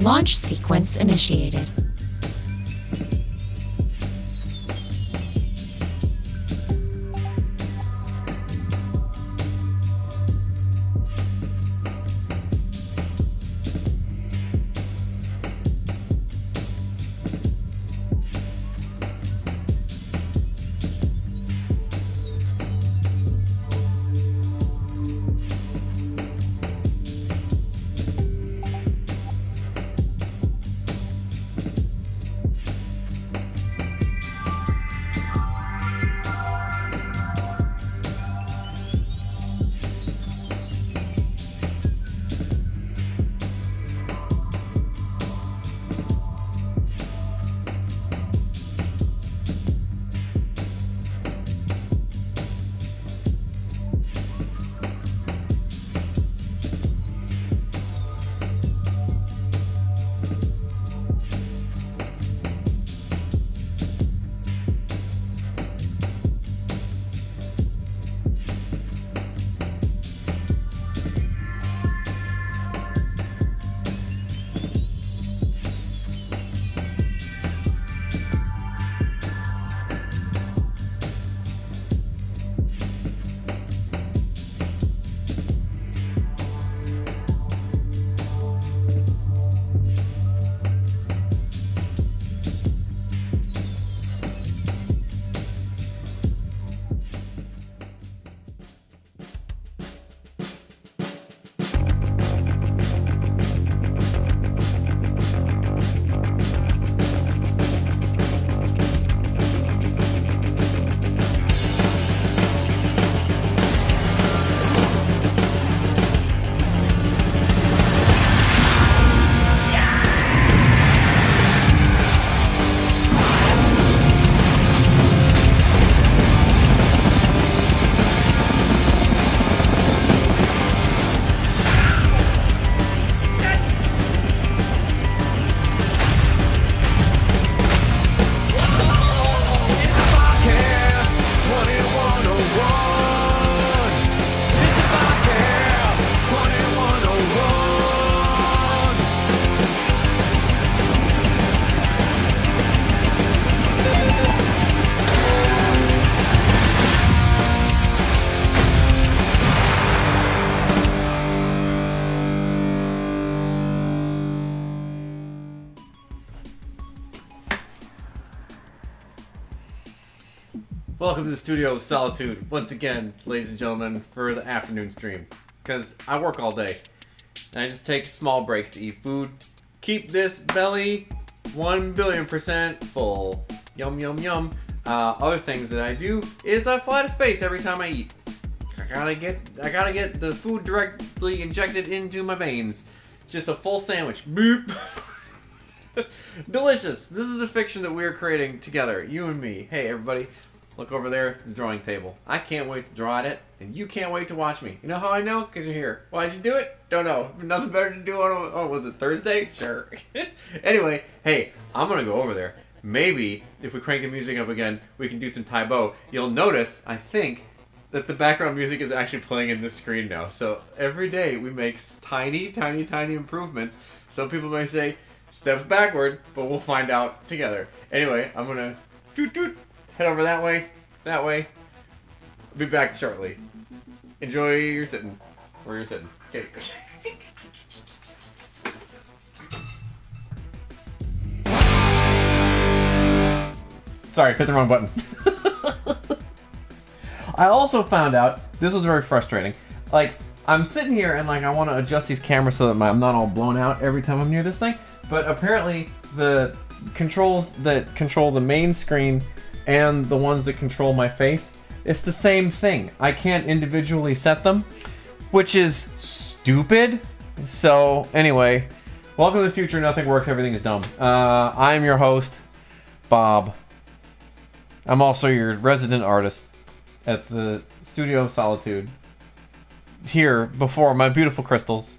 Launch sequence initiated. Welcome to the Studio of Solitude, once again, ladies and gentlemen, for the afternoon stream. Because I work all day, and I just take small breaks to eat food. Keep this belly 1,000,000,000% full. Yum, yum, yum. Other things that I do is I fly to space every time I eat. I gotta get the food directly injected into my veins. Just a full sandwich. Boop. Delicious. This is the fiction that we're creating together, you and me. Hey, everybody. Look over there, the drawing table. I can't wait to draw at it, and you can't wait to watch me. You know how I know? Because you're here. Why'd you do it? Don't know. Nothing better to do on, was it Thursday? Sure. Anyway, hey, I'm going to go over there. Maybe, if we crank the music up again, we can do some Taibo. You'll notice, I think, that the background music is actually playing in the screen now. So every day we make tiny, tiny, tiny improvements. Some people may say, steps backward, but we'll find out together. Anyway, I'm going to toot toot. Head over that way. I'll be back shortly. Enjoy your sitting. Where you're sitting. Okay. Sorry, hit the wrong button. I also found out, this was very frustrating. Like, I'm sitting here and like I want to adjust these cameras so that I'm not all blown out every time I'm near this thing. But apparently the controls that control the main screen and the ones that control my face, it's the same thing. I can't individually set them, which is stupid. So anyway, welcome to the future. Nothing works, everything is dumb. I'm your host, Bob. I'm also your resident artist at the Studio of Solitude. Here, before my beautiful crystals.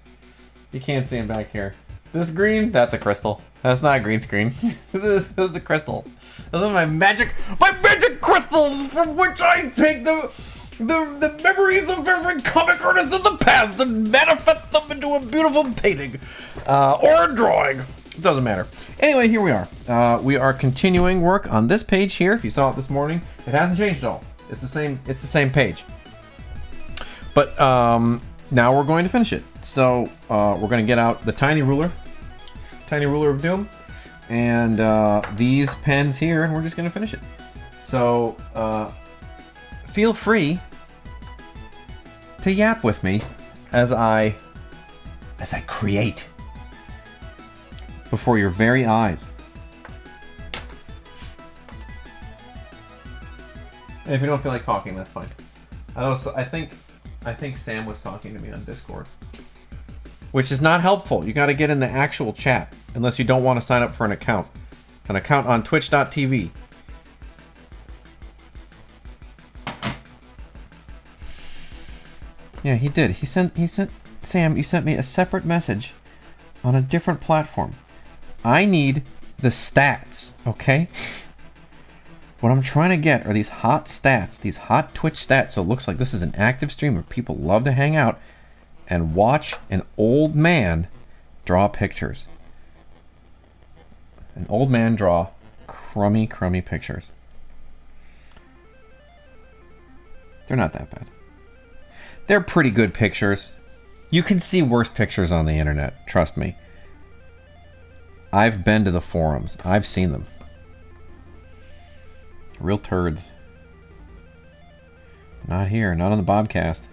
You can't see them back here. This green, that's a crystal. That's not a green screen. This is a crystal. Those are my magic crystals from which I take the memories of every comic artist of the past and manifest them into a beautiful painting or a drawing. It doesn't matter. Anyway, here we are. We are continuing work on this page here. If you saw it this morning, it hasn't changed at all. It's the same. It's the same page. But now we're going to finish it. So we're going to get out the tiny ruler of doom, and these pens here, and we're just going to finish it. So feel free to yap with me as I create before your very eyes. And if you don't feel like talking, that's fine. I think Sam was talking to me on Discord, which is not helpful. You got to get in the actual chat unless you don't want to sign up for an account on twitch.tv. Yeah, he did. He sent Sam, you sent me a separate message on a different platform. I need the stats, okay? What I'm trying to get are these hot stats, these hot Twitch stats, so it looks like this is an active stream where people love to hang out and watch an old man draw pictures. An old man draw crummy pictures. They're not that bad. They're pretty good pictures. You can see worse pictures on the internet, trust me. I've been to the forums. I've seen them. Real turds. Not here, not on the Bobcast.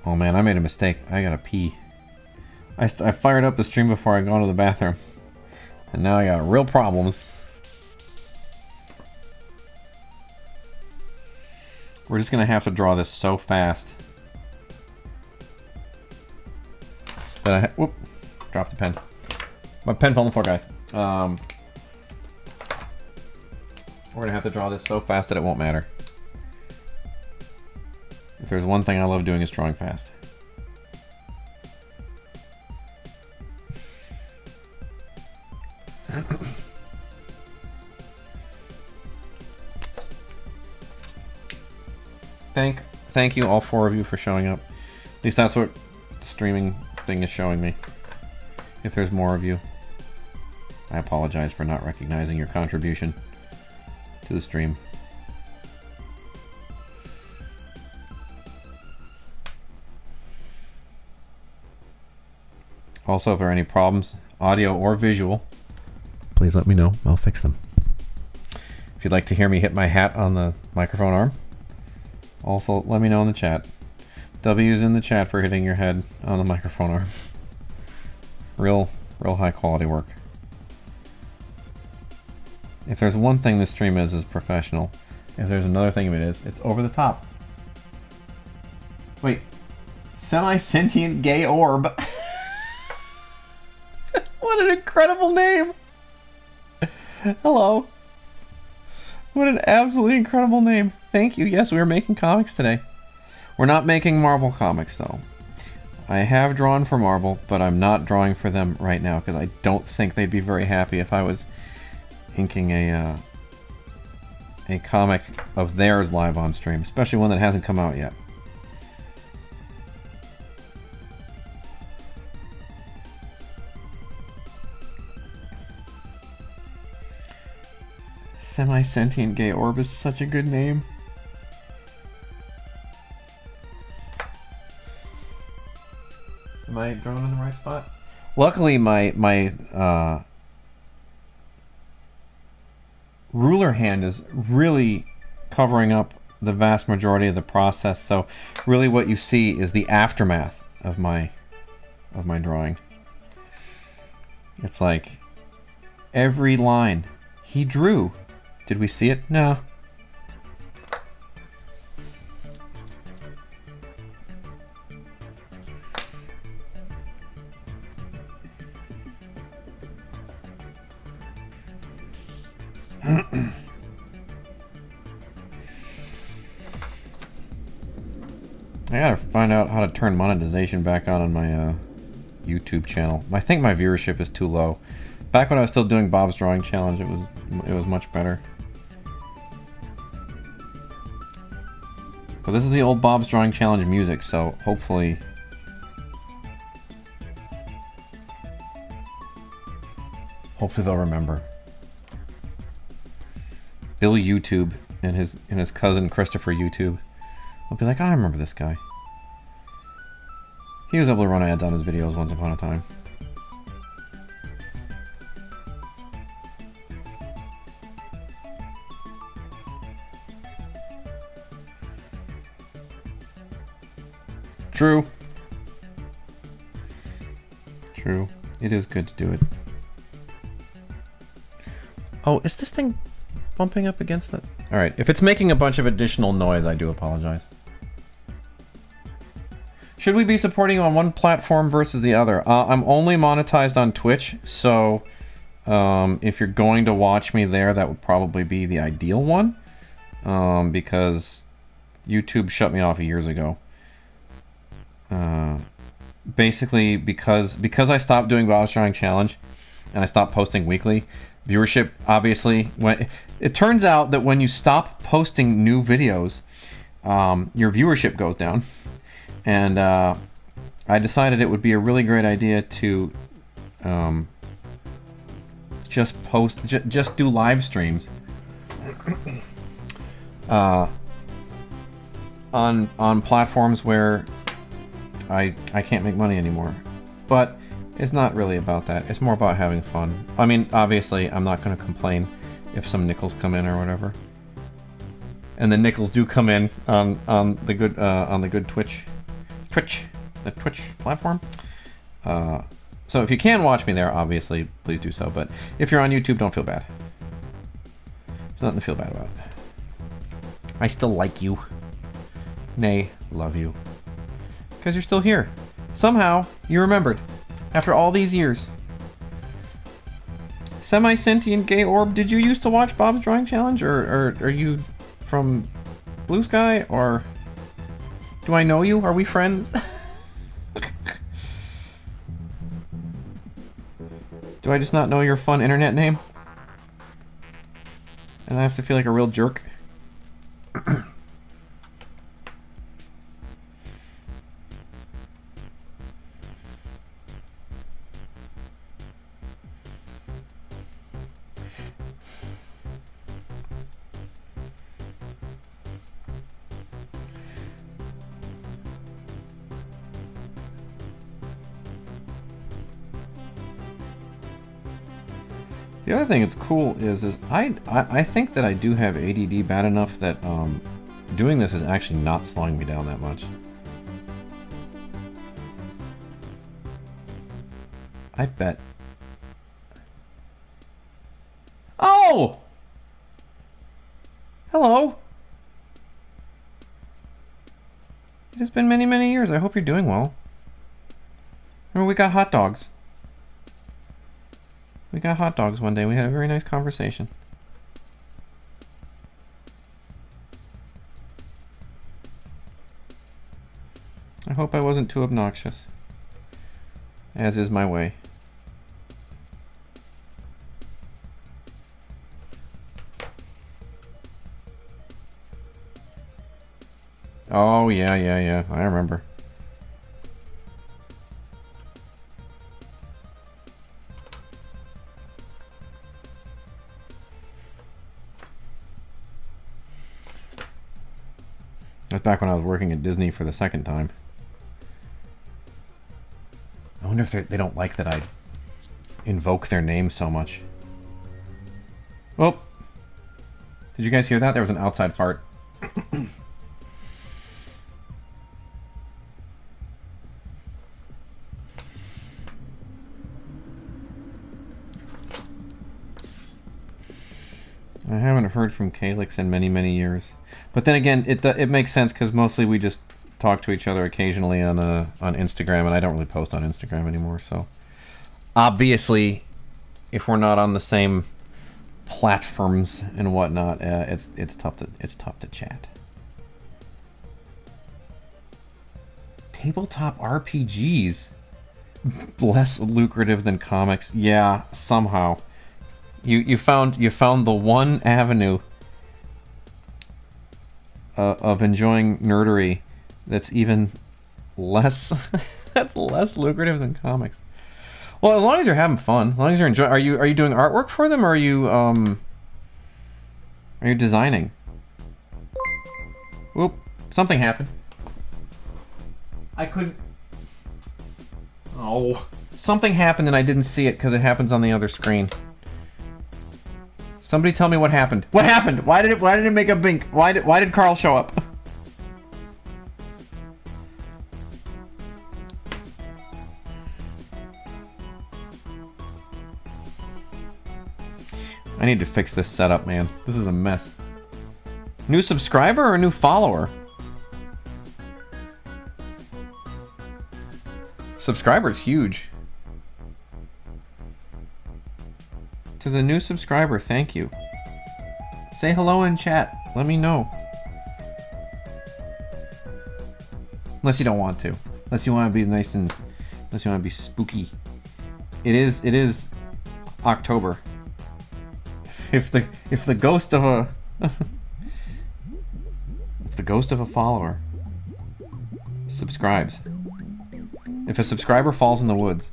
Oh man, I made a mistake. I gotta pee. I fired up the stream before I go to the bathroom. And now I got real problems. We're just gonna have to draw this so fast that I whoop, dropped the pen. My pen fell on the floor, guys. We're gonna have to draw this so fast that it won't matter. If there's one thing I love doing, is drawing fast. Thank you all 4 of you for showing up. At least that's what the streaming thing is showing me. If there's more of you, I apologize for not recognizing your contribution to the stream. Also, if there are any problems, audio or visual, please let me know. I'll fix them. If you'd like to hear me hit my hat on the microphone arm, also let me know in the chat. W's in the chat for hitting your head on the microphone arm. Real high quality work. If there's one thing this stream is professional. If there's another thing it is, it's over the top. Wait. Semi-sentient gay orb. What an incredible name. Hello. What an absolutely incredible name. Thank you. Yes, we are making comics today. We're not making Marvel comics, though. I have drawn for Marvel, but I'm not drawing for them right now because I don't think they'd be very happy if I was inking a comic of theirs live on stream, especially one that hasn't come out yet. Semi-sentient gay orb is such a good name. Am I drawn in the right spot? Luckily, my ruler hand is really covering up the vast majority of the process. So really what you see is the aftermath of my drawing. It's like every line he drew. Did we see it? No. I gotta find out how to turn monetization back on my YouTube channel. I think my viewership is too low. Back when I was still doing Bob's Drawing Challenge, it was much better. But this is the old Bob's Drawing Challenge music, so hopefully Hopefully they'll remember. Bill YouTube and his cousin Christopher YouTube. I'll be like, I remember this guy. He was able to run ads on his videos once upon a time. True. True. It is good to do it. Oh, is this thing bumping up against it? Alright, if it's making a bunch of additional noise, I do apologize. Should we be supporting on one platform versus the other? I'm only monetized on Twitch, so if you're going to watch me there, that would probably be the ideal one. Because YouTube shut me off years ago. Basically, because I stopped doing Bob's Drawing Challenge, and I stopped posting weekly, viewership obviously went. It turns out that when you stop posting new videos, your viewership goes down. And I decided it would be a really great idea to just do live streams on platforms where I can't make money anymore. But it's not really about that. It's more about having fun. I mean, obviously, I'm not going to complain if some nickels come in or whatever. And the nickels do come in on the good Twitch platform. So if you can watch me there, obviously, please do so. But if you're on YouTube, don't feel bad. There's nothing to feel bad about. I still like you. Nay, love you. Because you're still here. Somehow, you remembered. After all these years. Semi-sentient gay orb, did you used to watch Bob's Drawing Challenge? Or are you from Blue Sky? Or do I know you? Are we friends? Do I just not know your fun internet name? And I have to feel like a real jerk? The other thing that's cool is I think that I do have ADD bad enough that doing this is actually not slowing me down that much. I bet. Oh! Hello! It has been many, many years. I hope you're doing well. Remember, we got hot dogs. We got hot dogs one day. We had a very nice conversation. I hope I wasn't too obnoxious. As is my way. Oh, yeah. I remember. That's back when I was working at Disney for the second time. I wonder if they don't like that I invoke their name so much. Oh! Did you guys hear that? There was an outside fart. I haven't heard from Calyx in many, many years. But then again, it makes sense because mostly we just talk to each other occasionally on Instagram, and I don't really post on Instagram anymore. So obviously, if we're not on the same platforms and whatnot, it's tough to chat. Tabletop RPGs less lucrative than comics. Yeah, somehow. You found the one avenue of enjoying nerdery that's even less that's less lucrative than comics. Well, as long as you're having fun, as long as you're enjoying. Are you doing artwork for them, or are you designing? Oop! Something happened. I couldn't. Oh, something happened and I didn't see it because it happens on the other screen. Somebody tell me what happened. What happened? Why did it make a bink? Why did Carl show up? I need to fix this setup, man. This is a mess. New subscriber or new follower? Subscriber's huge. To the new subscriber, thank you. Say hello in chat. Let me know. Unless you don't want to. Unless you want to be nice and... Unless you want to be spooky. It is October. If the ghost of a... if the ghost of a follower subscribes. If a subscriber falls in the woods.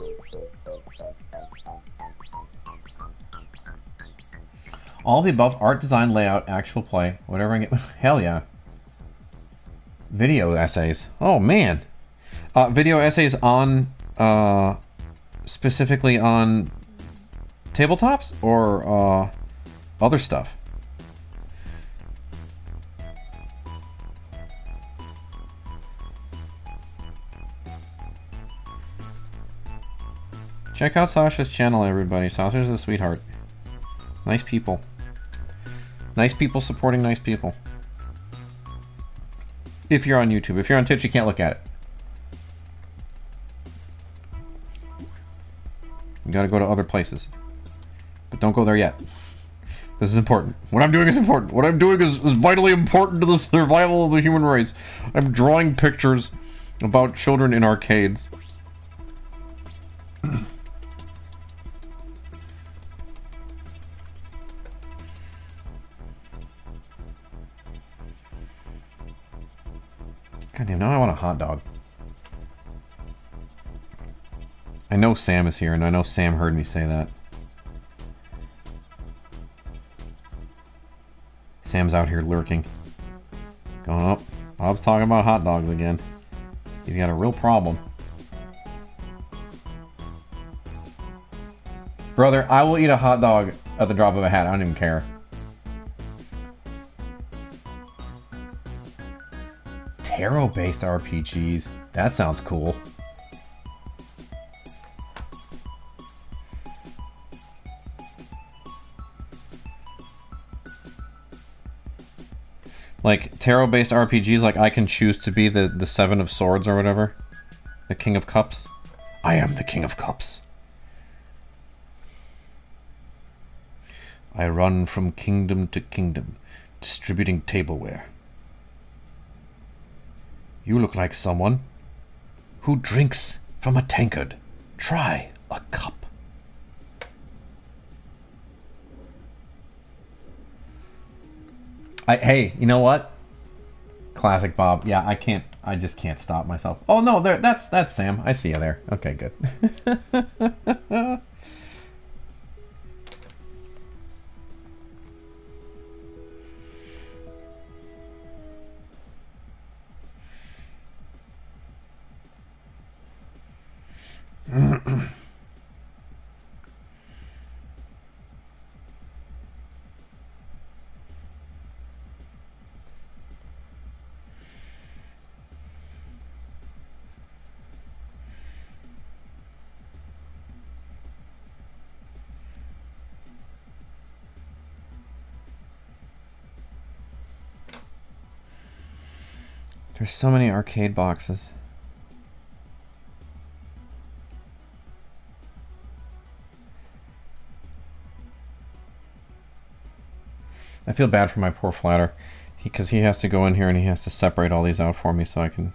All the above: art, design, layout, actual play, whatever I get. Hell yeah. Video essays. Oh man. Video essays on specifically on tabletops or other stuff. Check out Sasha's channel, everybody. Sasha's a sweetheart. Nice people. Nice people supporting nice people. If you're on YouTube. If you're on Twitch, you can't look at it. You gotta go to other places. But don't go there yet. This is important. What I'm doing is important. What I'm doing is vitally important to the survival of the human race. I'm drawing pictures about children in arcades. Goddamn, now I want a hot dog. I know Sam is here, and I know Sam heard me say that. Sam's out here lurking. Going up. Bob's talking about hot dogs again. He's got a real problem. Brother, I will eat a hot dog at the drop of a hat. I don't even care. Tarot-based RPGs. That sounds cool. Like, tarot-based RPGs, like I can choose to be the Seven of Swords or whatever. The King of Cups. I am the King of Cups. I run from kingdom to kingdom, distributing tableware. You look like someone who drinks from a tankard. Try a cup. Hey, you know what? Classic Bob. Yeah, I just can't stop myself. Oh no, that's Sam. I see you there. Okay, good. There's so many arcade boxes. I feel bad for my poor flatter, because he has to go in here and he has to separate all these out for me so I can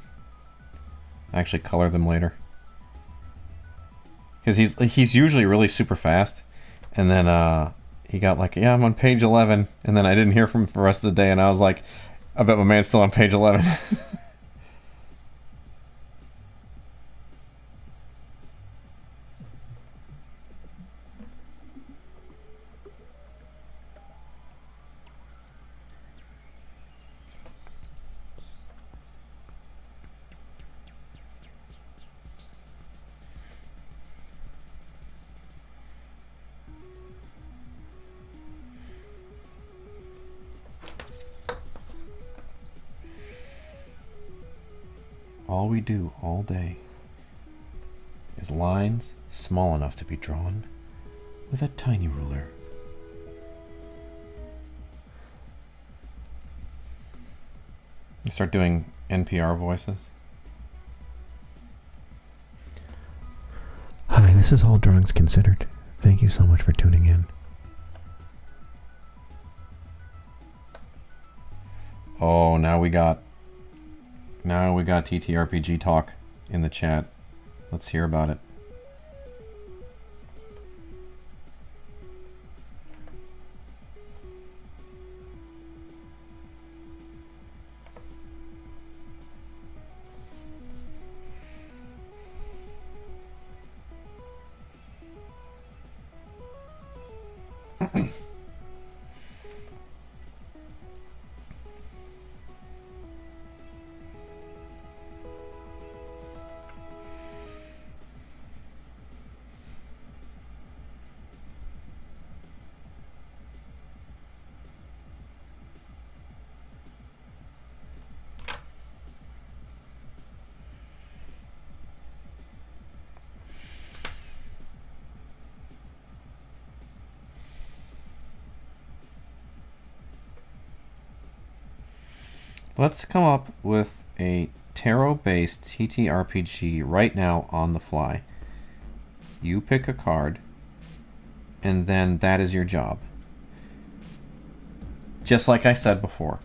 actually color them later. Because he's usually really super fast, and then he got like, yeah, I'm on page 11, and then I didn't hear from him for the rest of the day, and I was like, I bet my man's still on page 11. all we do all day is lines small enough to be drawn with a tiny ruler. You start doing NPR voices. Hi, this is All Drawings Considered. Thank you so much for tuning in. Oh, now we got TTRPG talk in the chat. Let's hear about it. Let's come up with a tarot-based TTRPG right now on the fly. You pick a card, and then that is your job. Just like I said before.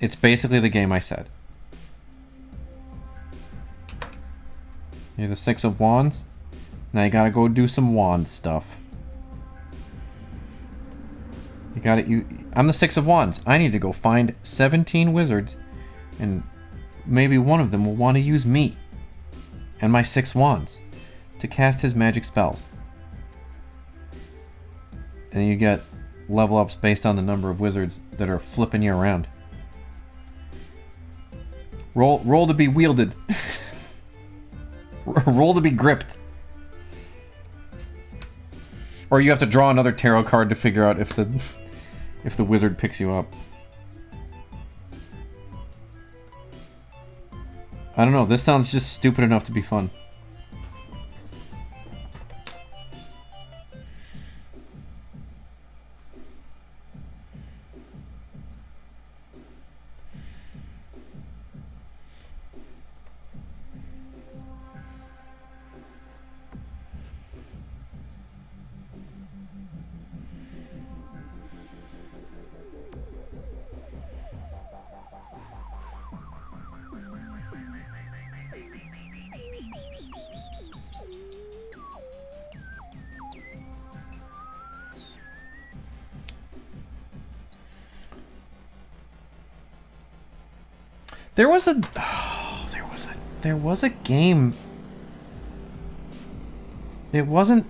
It's basically the game I said. You're the Six of Wands. Now you gotta go do some wand stuff. You got it. I'm the Six of Wands. I need to go find 17 wizards, and maybe one of them will want to use me and my 6 wands to cast his magic spells. And you get level ups based on the number of wizards that are flipping you around. Roll to be wielded. Roll to be gripped. Or you have to draw another tarot card to figure out if the wizard picks you up. I don't know, this sounds just stupid enough to be fun. There was a game. It wasn't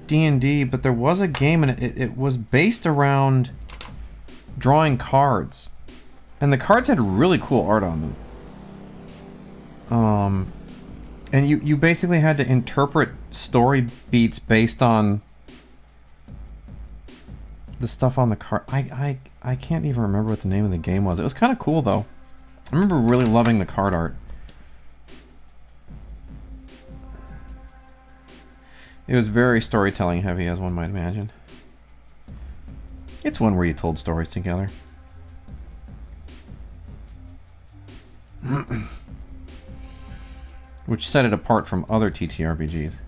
D&D, but there was a game, and it was based around drawing cards, and the cards had really cool art on them. And you basically had to interpret story beats based on the stuff on the card. I can't even remember what the name of the game was. It was kind of cool though. I remember really loving the card art. It was very storytelling heavy, as one might imagine. It's one where you told stories together. Which set it apart from other TTRPGs.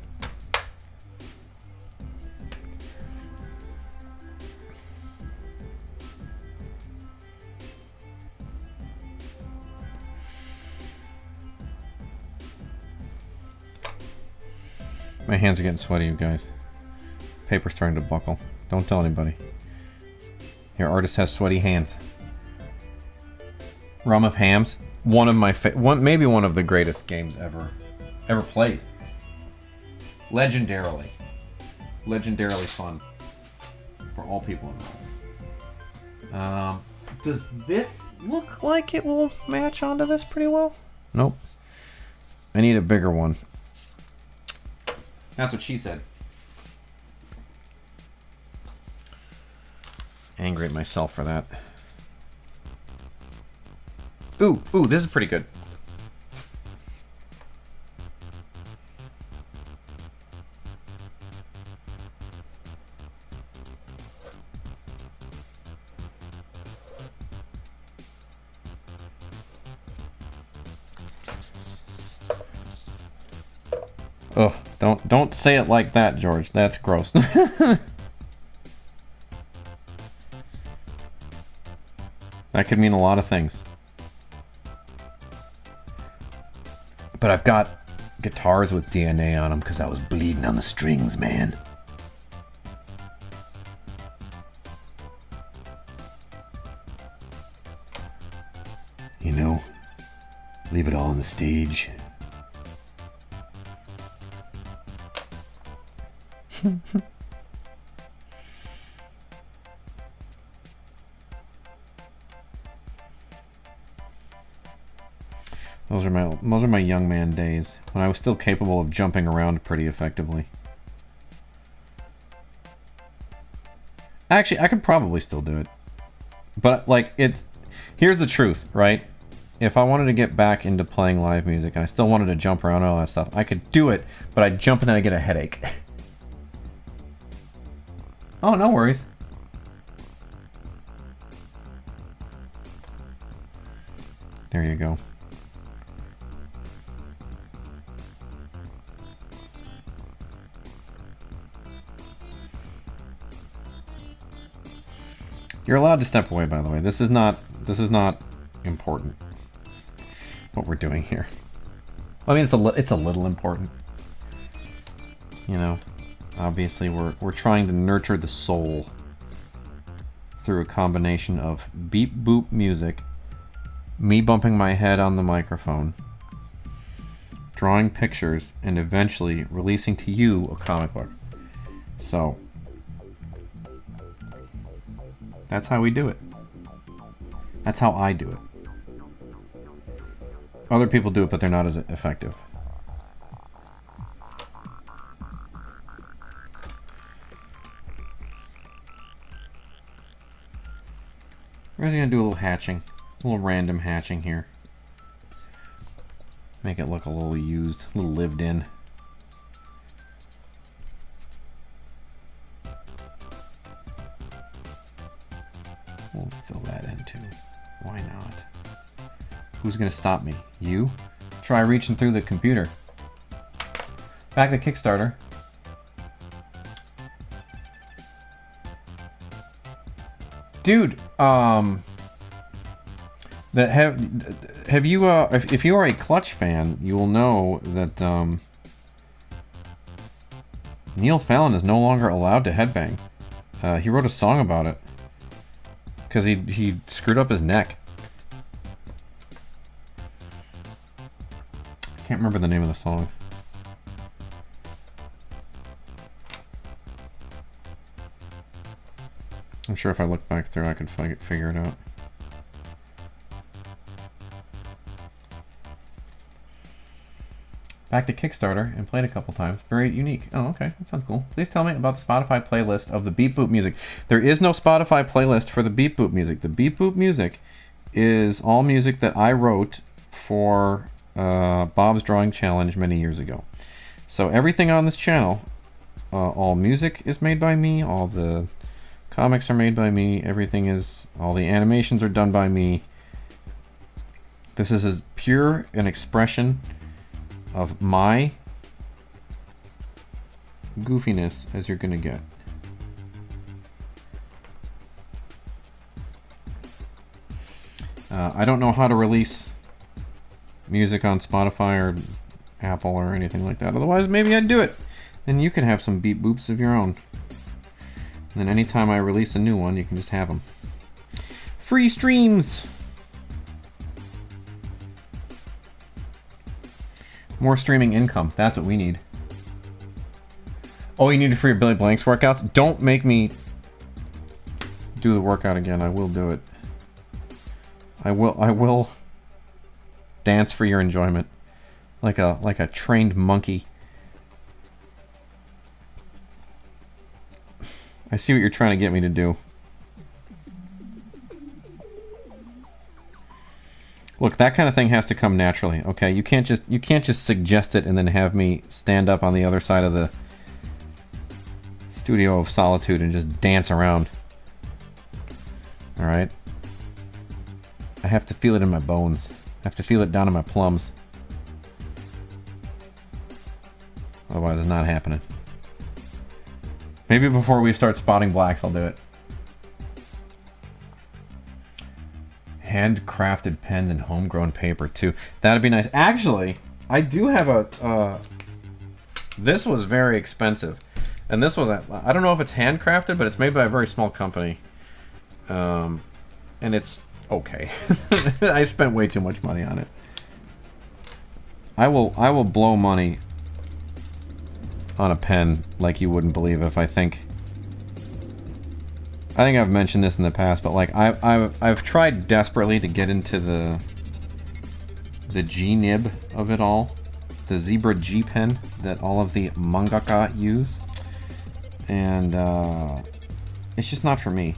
My hands are getting sweaty, you guys. Paper's starting to buckle. Don't tell anybody. Your artist has sweaty hands. Realm of Hams, one of my maybe one of the greatest games ever played. Legendarily fun for all people involved. Does this look like it will match onto this pretty well? Nope. I need a bigger one. That's what she said. Angry at myself for that. Ooh, this is pretty good. Ugh, don't say it like that, George. That's gross. That could mean a lot of things. But I've got guitars with DNA on them because I was bleeding on the strings, man. You know, leave it all on the stage. Those are my young man days when I was still capable of jumping around pretty effectively. Actually, I could probably still do it. But like here's the truth, right? If I wanted to get back into playing live music and I still wanted to jump around and all that stuff, I could do it, but I'd jump and then I'd get a headache. Oh, no worries. There you go. You're allowed to step away, by the way. This is not important. What we're doing here. I mean, it's a little important. You know, obviously we're trying to nurture the soul through a combination of beep boop music, me bumping my head on the microphone, drawing pictures, and eventually releasing to you a comic book. So that's how we do it. That's how I do it. Other people do it, but they're not as effective. We're just gonna do a little hatching. A little random hatching here. Make it look a little used, a little lived in. We'll fill that in too. Why not? Who's gonna stop me? You? Try reaching through the computer. Back to Kickstarter. Dude, have you if you are a Clutch fan, you will know that Neil Fallon is no longer allowed to headbang. He wrote a song about it because he screwed up his neck. I can't remember the name of the song. I'm sure if I look back through, I could figure it out. Back to Kickstarter and played a couple times. Very unique. Oh, okay. That sounds cool. Please tell me about the Spotify playlist of the Beep Boop music. There is no Spotify playlist for the Beep Boop music. The Beep Boop music is all music that I wrote for Bob's Drawing Challenge many years ago. So everything on this channel, all music is made by me, all the comics are made by me, all the animations are done by me. This is as pure an expression of my goofiness as you're gonna get. I don't know how to release music on Spotify or Apple or anything like that. Otherwise, maybe I'd do it. Then you can have some beep boops of your own. And then anytime I release a new one, you can just have them. Free streams! More streaming income. That's what we need. Oh, you need it for your Billy Blanks workouts? Don't make me do the workout again. I will do it. I will dance for your enjoyment. Like a trained monkey. I see what you're trying to get me to do. Look, that kind of thing has to come naturally, okay? You can't just suggest it and then have me stand up on the other side of the studio of solitude and just dance around. All right? I have to feel it in my bones. I have to feel it down in my plums. Otherwise, it's not happening. Maybe before we start spotting blacks, I'll do it. Handcrafted pens and homegrown paper too. That'd be nice. Actually, I do have a. This was very expensive, and this was I don't know if it's handcrafted, but it's made by a very small company. And it's okay. I spent way too much money on it. I will blow money on a pen like you wouldn't believe if I think I've mentioned this in the past, but like I've tried desperately to get into the G nib of it all, the Zebra G pen that all of the mangaka use, and it's just not for me.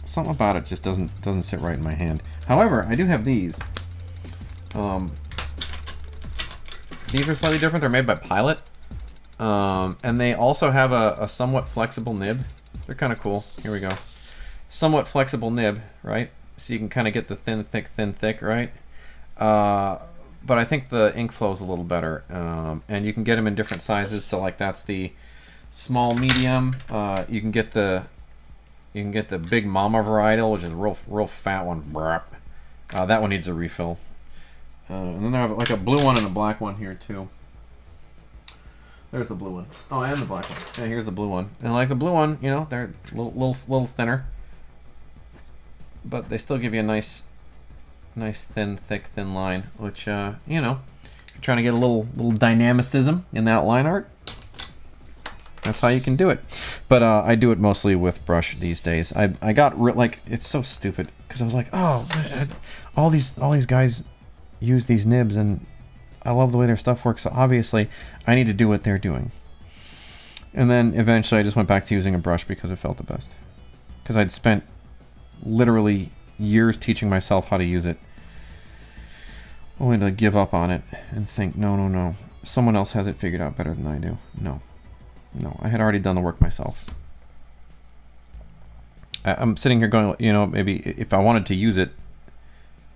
Something about it just doesn't sit right in my hand. However, I do have these. These are slightly different. They're made by Pilot. And they also have a somewhat flexible nib. They're kind of cool. Here we go. Somewhat flexible nib, right? So you can kind of get the thin, thick, right? But I think the ink flow is a little better. And you can get them in different sizes. So like that's the small, medium. You can get the big mama varietal, which is a real fat one. That one needs a refill. And then they have like a blue one and a black one here too. There's the blue one. Oh, and the black one. Yeah, here's the blue one. And like the blue one, you know, they're a little thinner, but they still give you a nice thin line. Which you know, if you're trying to get a little dynamicism in that line art, that's how you can do it. But I do it mostly with brush these days. I got like, it's so stupid because I was like, oh, all these guys use these nibs and I love the way their stuff works, so obviously I need to do what they're doing. And then eventually I just went back to using a brush because it felt the best. Because I'd spent literally years teaching myself how to use it, only to give up on it and think, no, someone else has it figured out better than I do. No, I had already done the work myself. I'm sitting here going, you know, maybe if I wanted to use it,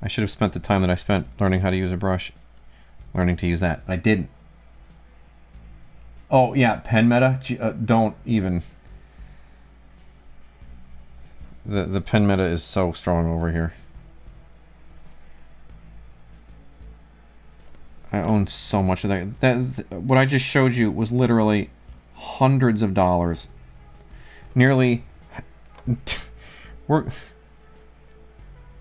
I should have spent the time that I spent learning how to use a brush, learning to use that. I didn't. Oh yeah, pen meta. Don't even. The pen meta is so strong over here. I own so much of that. What I just showed you was literally hundreds of dollars. Nearly.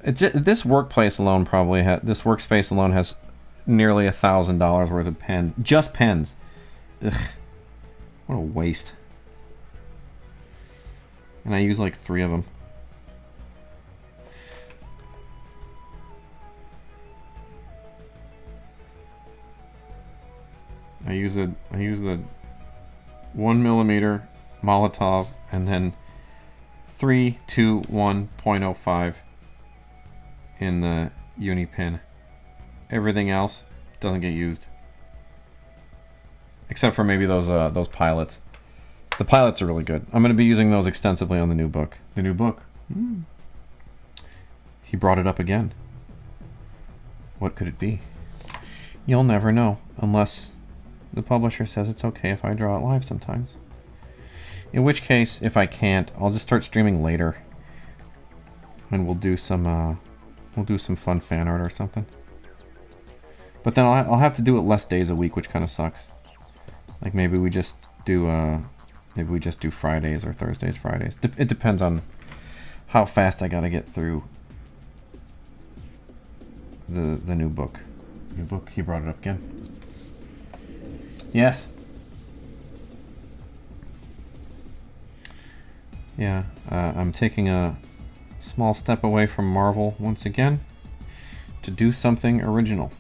This workplace alone probably this workspace alone has nearly $1,000 worth of pens, just pens. Ugh, what a waste. And I use like 3 of them. I use the 1mm Molotov and then 321.05 in the uni pin. Everything else doesn't get used, except for maybe those pilots. The pilots are really good. I'm going to be using those extensively on the new book. The new book. He brought it up again. What could it be? You'll never know unless the publisher says it's okay if I draw it live sometimes. In which case, if I can't, I'll just start streaming later, and we'll do some fun fan art or something. But then I'll have to do it less days a week, which kind of sucks. Like maybe we just do Fridays or Thursdays, Fridays. It depends on how fast I gotta get through the new book. New book. He brought it up again. Yes. Yeah, I'm taking a small step away from Marvel once again to do something original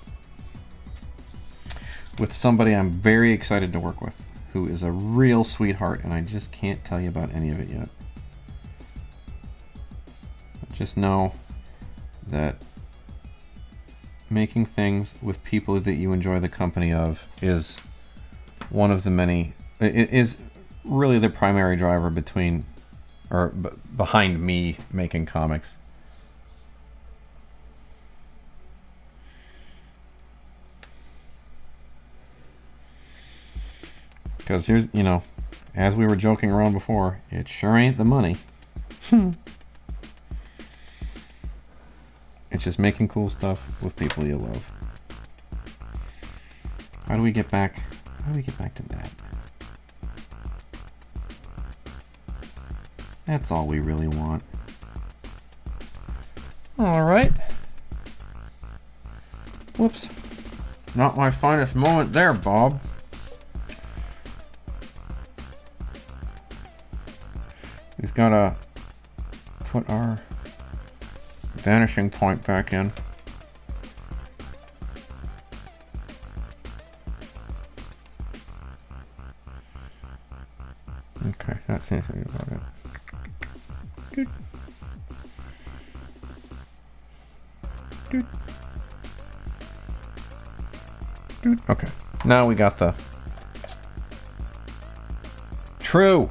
with somebody I'm very excited to work with, who is a real sweetheart, and I just can't tell you about any of it yet. But just know that making things with people that you enjoy the company of is one of the many, it is really the primary driver between, or behind me making comics. Because here's, you know, as we were joking around before, it sure ain't the money. It's just making cool stuff with people you love. How do we get back to that? That's all we really want. Alright. Whoops. Not my finest moment there, Bob. We've got to put our vanishing point back in. Okay, that seems to be about it. Doot. Doot. Doot. Okay, now we got the true.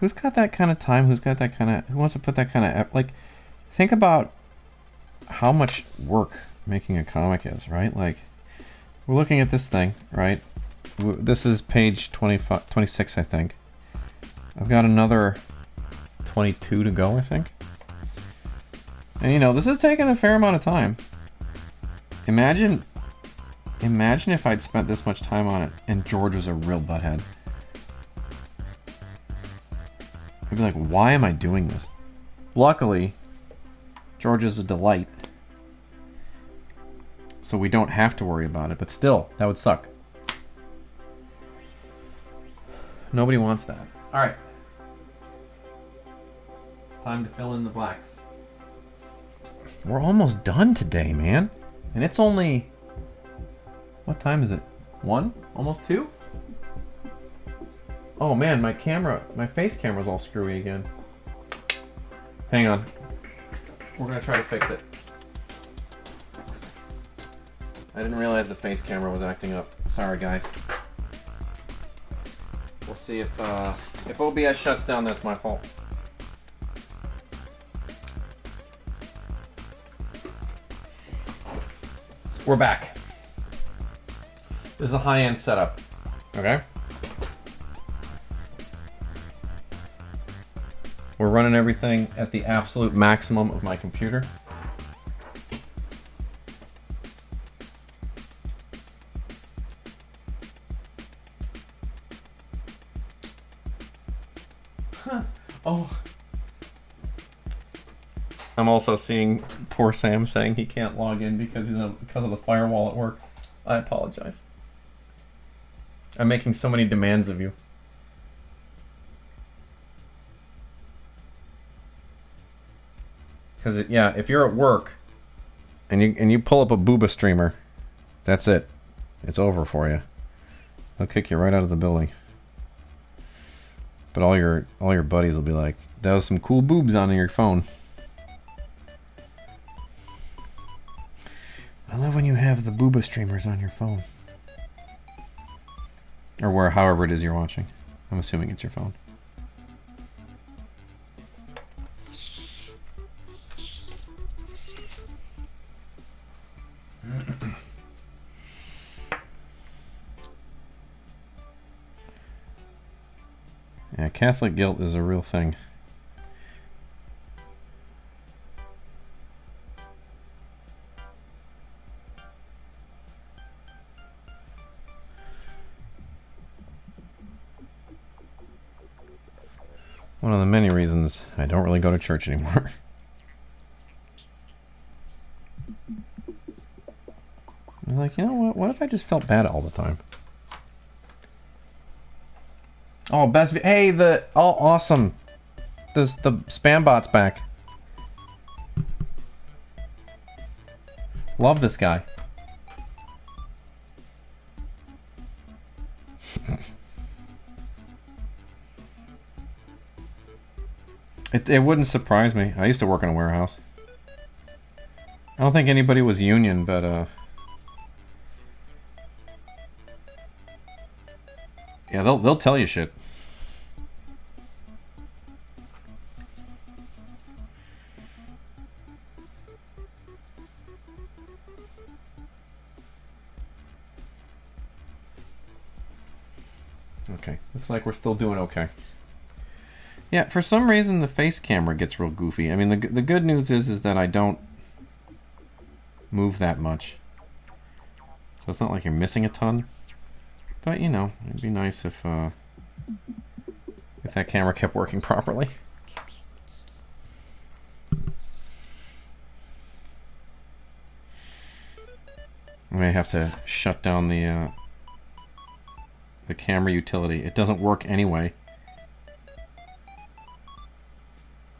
Who's got that kind of time? Who's got that kind of, who wants to put that kind of, like, think about how much work making a comic is, right? Like, we're looking at this thing, right? This is page 25, 26, I think. I've got another 22 to go, I think. And, you know, this is taking a fair amount of time. Imagine if I'd spent this much time on it and George was a real butthead. I'd be like, why am I doing this? Luckily, George is a delight. So we don't have to worry about it, but still, that would suck. Nobody wants that. Alright. Time to fill in the blacks. We're almost done today, man. And it's only... What time is it? 1? Almost 2? Oh man, my face camera's all screwy again. Hang on. We're gonna try to fix it. I didn't realize the face camera was acting up. Sorry, guys. We'll see if OBS shuts down, that's my fault. We're back. This is a high-end setup. Okay? We're running everything at the absolute maximum of my computer. Oh. I'm also seeing poor Sam saying he can't log in because of the firewall at work. I apologize. I'm making so many demands of you. Because yeah, if you're at work and you pull up a booba streamer, that's it. It's over for you. They'll kick you right out of the building. But all your buddies will be like, "That was some cool boobs on your phone." I love when you have the booba streamers on your phone. Or however it is you're watching. I'm assuming it's your phone. Yeah, Catholic guilt is a real thing. One of the many reasons I don't really go to church anymore. I'm like, you know what? What if I just felt bad all the time? Oh, hey, awesome. The spam bot's back. Love this guy. It wouldn't surprise me. I used to work in a warehouse. I don't think anybody was union, but yeah, they'll tell you shit. Okay, looks like we're still doing okay. Yeah, for some reason the face camera gets real goofy. I mean, the good news is that I don't move that much. So it's not like you're missing a ton. But, you know, it'd be nice if that camera kept working properly. I may have to shut down the camera utility. It doesn't work anyway.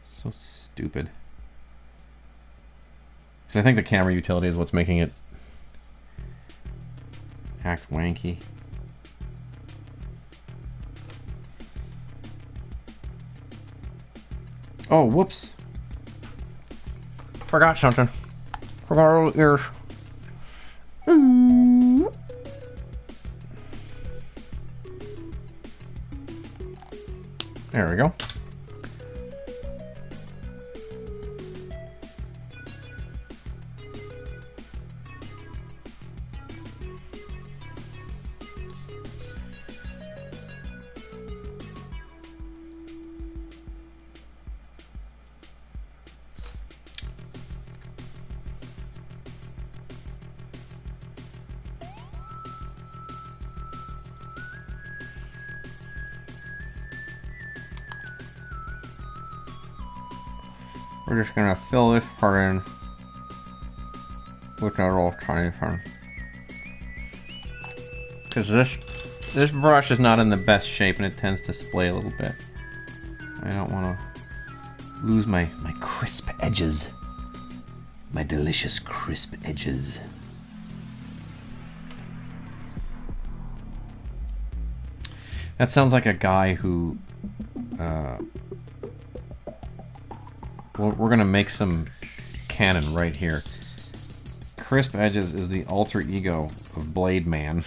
So stupid. Because I think the camera utility is what's making it act wanky. Oh, whoops. Forgot something. Forgot our little ears. Ooh. There we go. We're just gonna fill this part in with that little tiny thing. Because this brush is not in the best shape and it tends to splay a little bit. I don't want to lose my crisp edges. My delicious crisp edges. That sounds like a guy who we're gonna make some canon right here. Crisp Edges is the alter ego of Blade Man.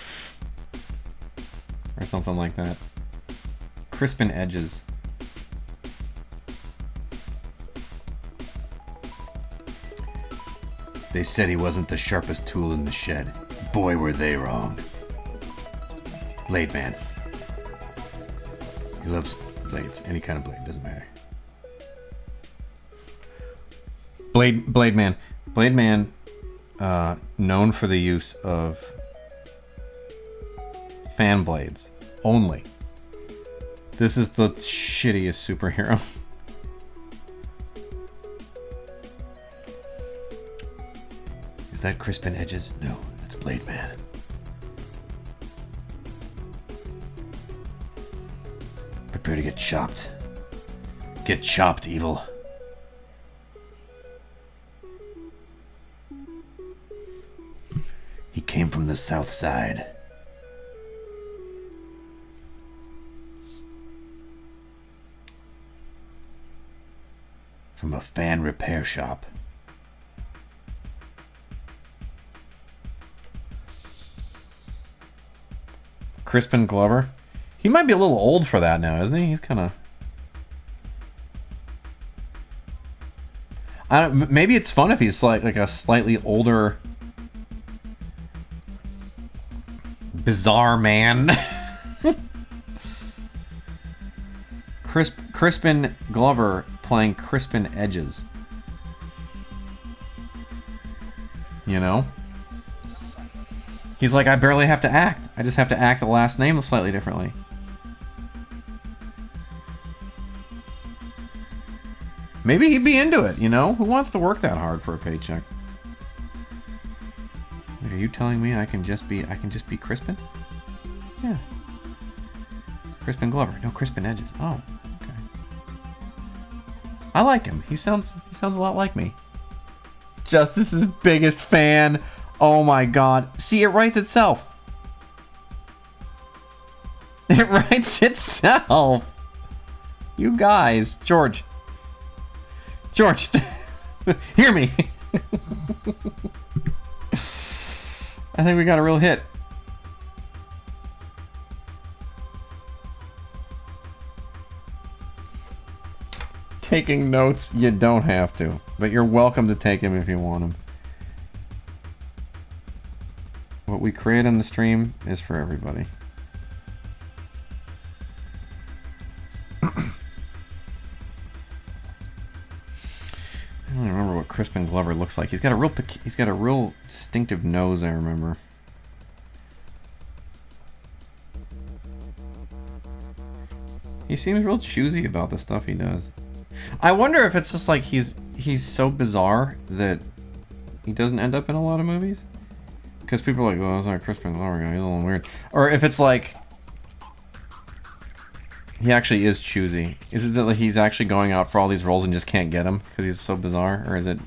Or something like that. Crispin Edges. They said he wasn't the sharpest tool in the shed. Boy, were they wrong. Blade Man. He loves blades. Any kind of blade, doesn't matter. Blade Man. Blade Man, known for the use of fan blades only. This is the shittiest superhero. Is that Crispin Edges? No, that's Blade Man. Prepare to get chopped. Get chopped, evil. He came from the south side. From a fan repair shop. Crispin Glover? He might be a little old for that now, isn't he? He's kind of... maybe it's fun if he's like a slightly older... bizarre man. Crispin Glover playing Crispin Edges. You know? He's like, I barely have to act. I just have to act the last name slightly differently. Maybe he'd be into it, you know? Who wants to work that hard for a paycheck? Are you telling me I can just be Crispin? Yeah. Crispin Glover. No, Crispin Edges. Oh, okay. I like him. He sounds a lot like me. Justice's biggest fan. Oh my god. See, it writes itself. It writes itself. You guys. George. George, hear me. I think we got a real hit. Taking notes, you don't have to, but you're welcome to take them if you want them. What we create on the stream is for everybody. I don't remember what Crispin Glover looks like. He's got a real distinctive nose, I remember. He seems real choosy about the stuff he does. I wonder if it's just like he's so bizarre that he doesn't end up in a lot of movies. Because people are like, well, that's not a Crispin Glover guy, he's a little weird. Or if it's like he actually is choosy. Is it that he's actually going out for all these roles and just can't get them because he's so bizarre? Or is it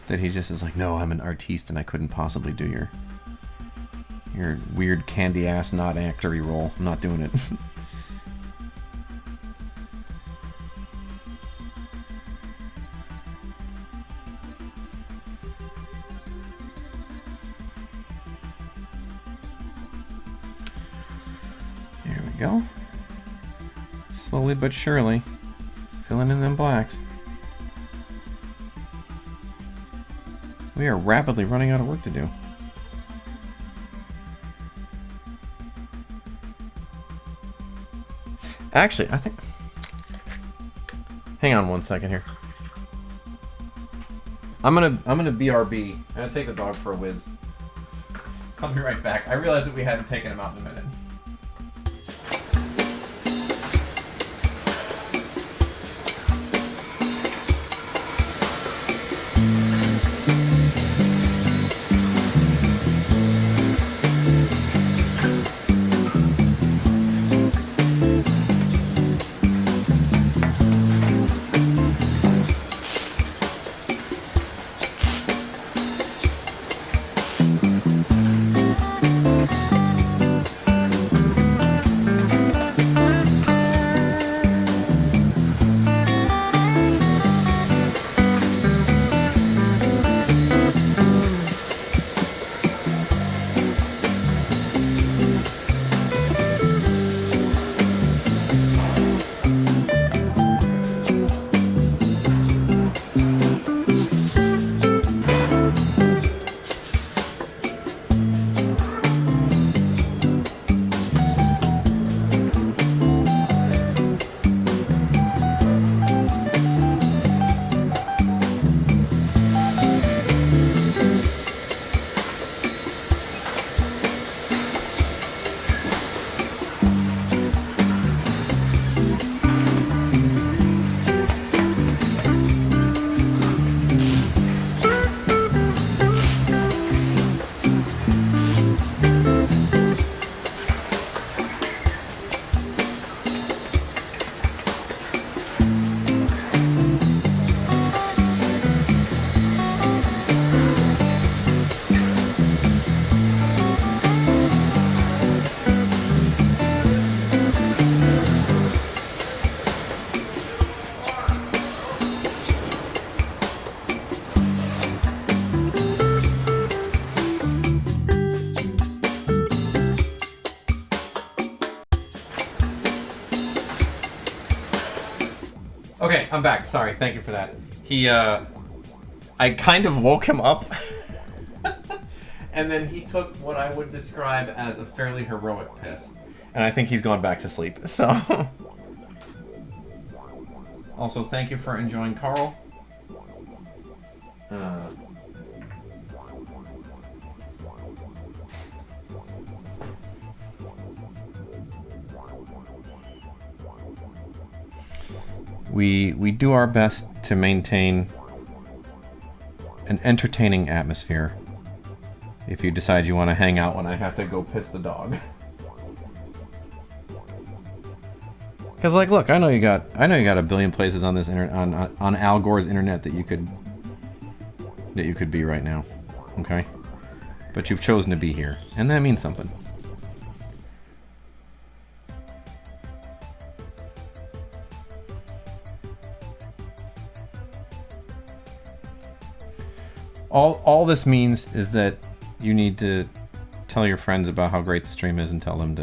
that he just is like, no, I'm an artiste and I couldn't possibly do your weird candy ass not actory role. I'm not doing it. There we go. Slowly but surely, filling in them blacks. We are rapidly running out of work to do. Actually, I think... Hang on one second here. I'm gonna BRB. I'm gonna take the dog for a whiz. I'll be right back. I realized that we hadn't taken him out in a minute. Okay, I'm back. Sorry, thank you for that. I kind of woke him up, and then he took what I would describe as a fairly heroic piss, and I think he's gone back to sleep, so... Also, thank you for enjoying Carl. We do our best to maintain an entertaining atmosphere. If you decide you want to hang out when I have to go piss the dog. Because, like, look, I know you got a billion places on this on Al Gore's internet that you could be right now, okay? But you've chosen to be here, and that means something. All this means is that you need to tell your friends about how great the stream is and tell them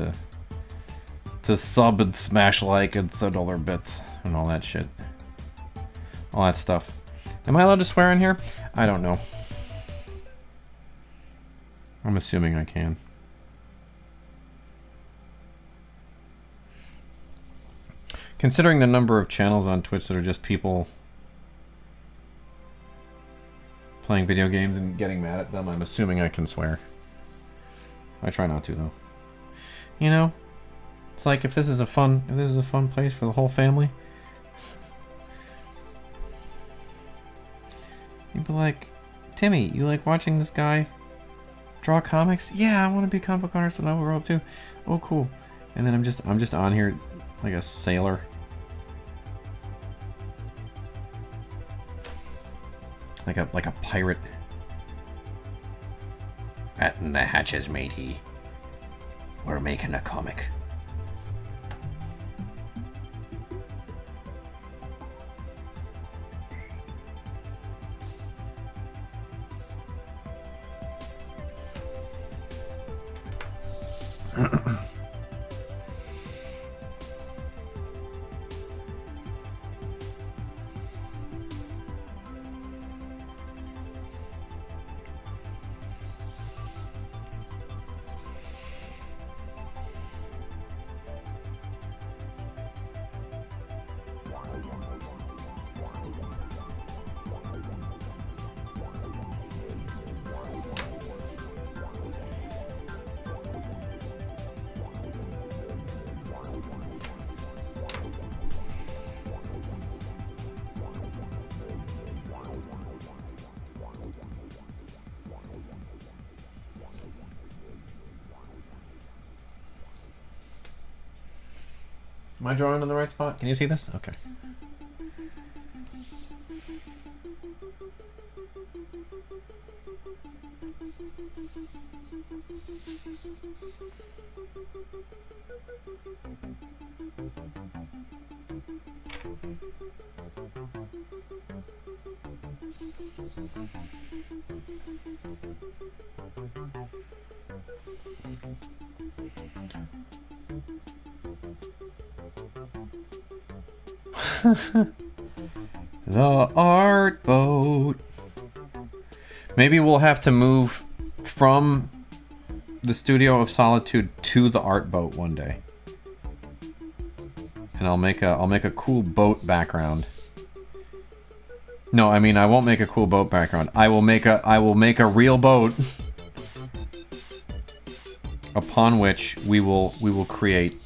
to sub and smash like and $1 bits and all that shit. All that stuff. Am I allowed to swear in here? I don't know. I'm assuming I can. Considering the number of channels on Twitch that are just people playing video games and getting mad at them, I'm assuming I can swear. I try not to, though. You know, it's like if this is a fun place for the whole family, you'd be like, Timmy, you like watching this guy draw comics? Yeah, I want to be a comic book artist when I grow up too. Oh, cool. And then I'm just on here like a sailor. Like a pirate. Batten the hatches, matey. We're making a comic. Am I drawing in the right spot? Can you see this? Okay. The art boat. Maybe we'll have to move from the Studio of Solitude to the art boat one day. And I'll make a cool boat background. No, I mean I won't make a cool boat background. I will make a real boat upon which we will create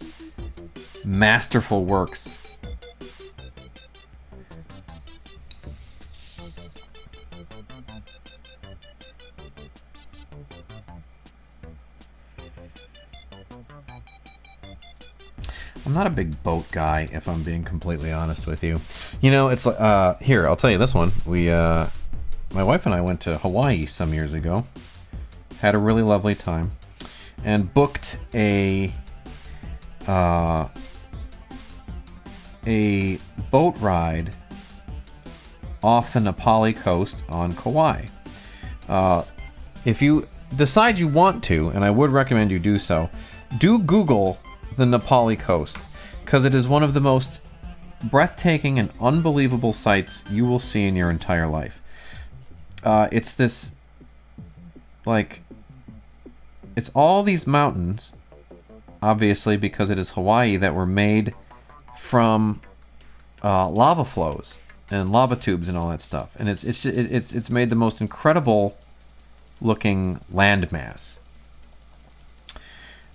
masterful works. I'm not a big boat guy, if I'm being completely honest with you. You know, it's like, here, I'll tell you this one. My wife and I went to Hawaii some years ago. Had a really lovely time. And booked a boat ride off the Nepali coast on Kauai. If you decide you want to, and I would recommend you do so, do Google the Nepali coast, because it is one of the most breathtaking and unbelievable sights you will see in your entire life. It's this, like, it's all these mountains, obviously because it is Hawaii, that were made from lava flows and lava tubes and all that stuff, and it's made the most incredible looking landmass.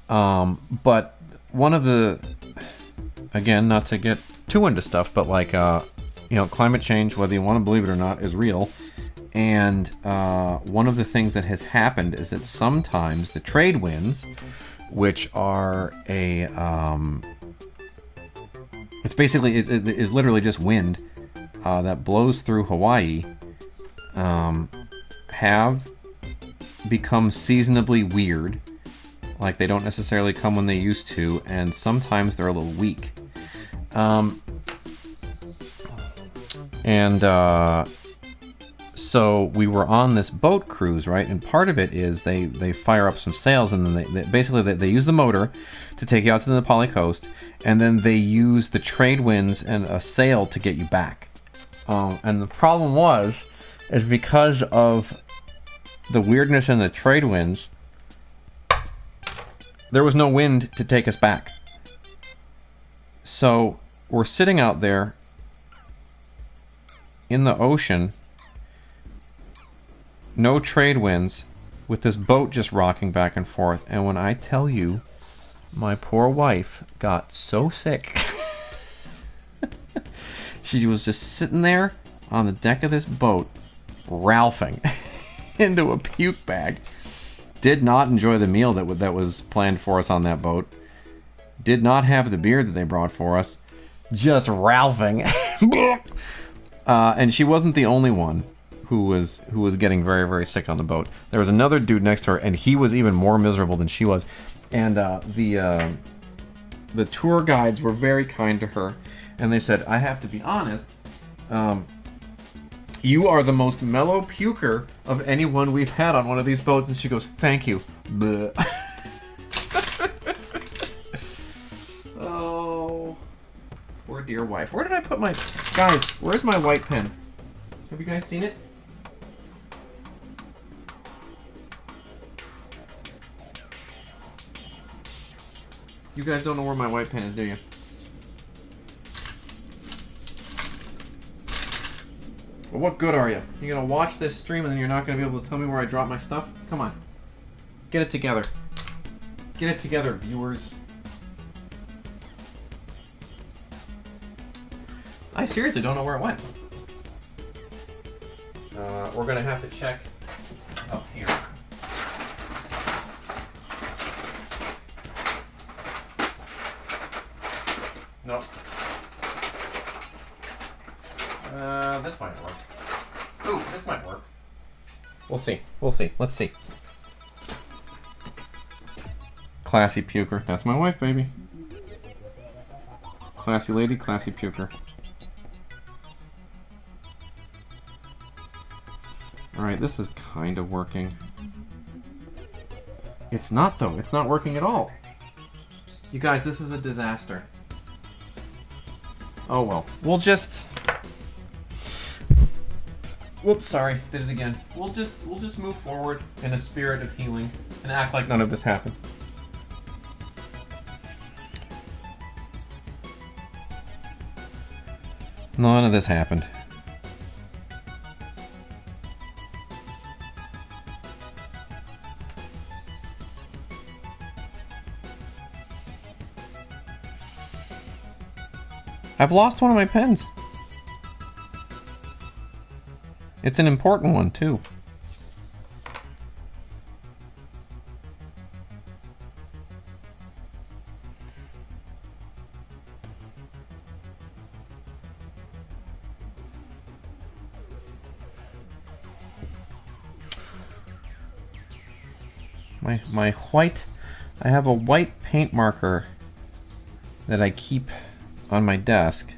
But one of the, again, not to get too into stuff, but like, you know, climate change, whether you want to believe it or not, is real. And one of the things that has happened is that sometimes the trade winds, which are it's basically, it is literally just wind that blows through Hawaii, have become seasonably weird. Like, they don't necessarily come when they used to, and sometimes they're a little weak. So we were on this boat cruise, right? And part of it is they fire up some sails, and then they use the motor to take you out to the Nepali coast, and then they use the trade winds and a sail to get you back. And the problem is because of the weirdness in the trade winds, there was no wind to take us back. So we're sitting out there in the ocean, no trade winds, with this boat just rocking back and forth. And when I tell you, my poor wife got so sick. She was just sitting there on the deck of this boat, ralphing into a puke bag. Did not enjoy the meal that was planned for us on that boat. Did not have the beer that they brought for us. Just ralphing. And she wasn't the only one who was getting very, very sick on the boat. There was another dude next to her, and he was even more miserable than she was. And the tour guides were very kind to her, and they said, "I have to be honest, you are the most mellow puker of anyone we've had on one of these boats." And she goes, "Thank you." Oh, poor dear wife. Where did I put my... Guys, where's my white pen? Have you guys seen it? You guys don't know where my white pen is, do you? Well, what good are you? You're gonna watch this stream and then you're not gonna be able to tell me where I dropped my stuff? Come on. Get it together. Get it together, viewers. I seriously don't know where it went. We're gonna have to check up here. Nope. This might work. Ooh, this might work. We'll see. We'll see. Let's see. Classy puker. That's my wife, baby. Classy lady, classy puker. Alright, this is kind of working. It's not, though. It's not working at all. You guys, this is a disaster. Oh well. We'll just... Whoops, sorry. Did it again. We'll just move forward in a spirit of healing and act like none of this happened. None of this happened. I've lost one of my pens. It's an important one, too. My white... I have a white paint marker that I keep on my desk